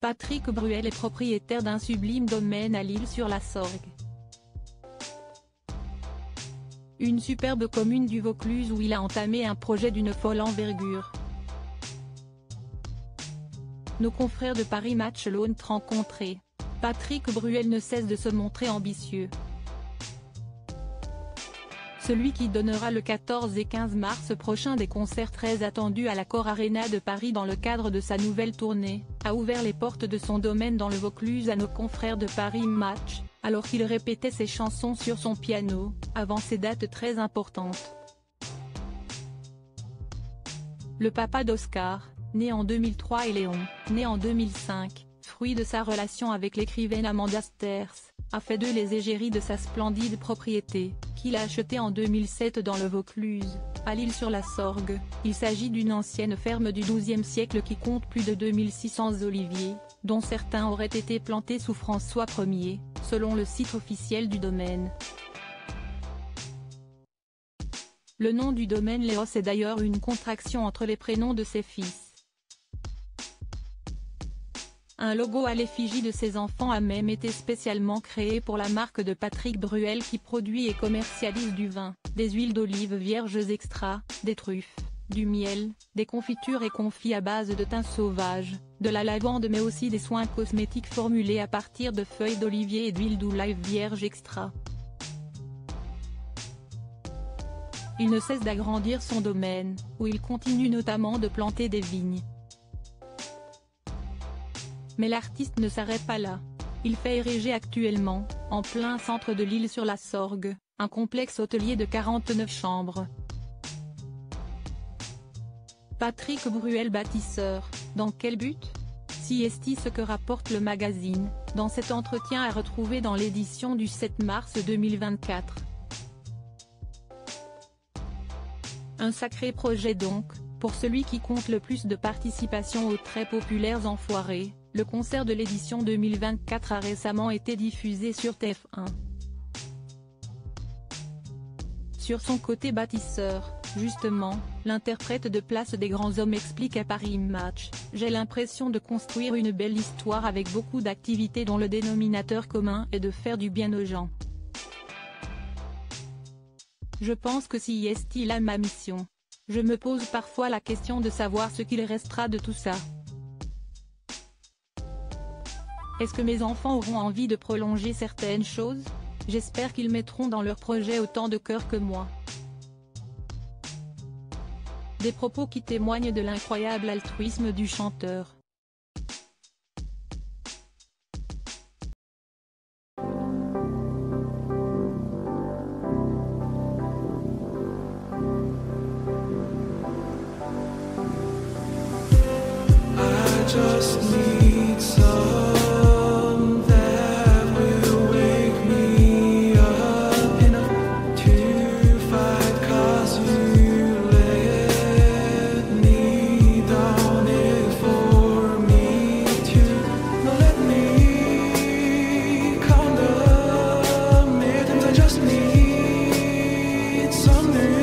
Patrick Bruel est propriétaire d'un sublime domaine à l'Isle-sur-la-Sorgue. Une superbe commune du Vaucluse où il a entamé un projet d'une folle envergure. Nos confrères de Paris Match l'ont rencontré. Patrick Bruel ne cesse de se montrer ambitieux. Celui qui donnera le 14 et 15 mars prochain des concerts très attendus à l'Accor Arena de Paris dans le cadre de sa nouvelle tournée, a ouvert les portes de son domaine dans le Vaucluse à nos confrères de Paris Match, alors qu'il répétait ses chansons sur son piano, avant ces dates très importantes. Le papa d'Oscar, né en 2003 et Léon, né en 2005, fruit de sa relation avec l'écrivaine Amanda Sters, a fait d'eux les égéries de sa splendide propriété, qu'il a achetée en 2007 dans le Vaucluse, à l'Isle-sur-la-Sorgue. Il s'agit d'une ancienne ferme du XIIe siècle qui compte plus de 2600 oliviers, dont certains auraient été plantés sous François Ier, selon le site officiel du domaine. Le nom du domaine Léos est d'ailleurs une contraction entre les prénoms de ses fils. Un logo à l'effigie de ses enfants a même été spécialement créé pour la marque de Patrick Bruel qui produit et commercialise du vin, des huiles d'olive vierges extra, des truffes, du miel, des confitures et confits à base de thym sauvage, de la lavande mais aussi des soins cosmétiques formulés à partir de feuilles d'olivier et d'huile d'olive vierge extra. Il ne cesse d'agrandir son domaine, où il continue notamment de planter des vignes. Mais l'artiste ne s'arrête pas là. Il fait ériger actuellement, en plein centre de l'Isle-sur-la-Sorgue, un complexe hôtelier de 49 chambres. Patrick Bruel bâtisseur, dans quel but? Si est ce que rapporte le magazine, dans cet entretien à retrouver dans l'édition du 7 mars 2024. Un sacré projet donc, pour celui qui compte le plus de participation aux très populaires Enfoirés. Le concert de l'édition 2024 a récemment été diffusé sur TF1. Sur son côté bâtisseur, justement, l'interprète de Place des Grands Hommes explique à Paris Match: « J'ai l'impression de construire une belle histoire avec beaucoup d'activités dont le dénominateur commun est de faire du bien aux gens. Je pense que si est là ma mission. Je me pose parfois la question de savoir ce qu'il restera de tout ça. Est-ce que mes enfants auront envie de prolonger certaines choses? J'espère qu'ils mettront dans leur projet autant de cœur que moi. » Des propos qui témoignent de l'incroyable altruisme du chanteur. Just need some that will wake me up enough to fight, 'cause you let me down it for me to not let me condemn it, and I just need some new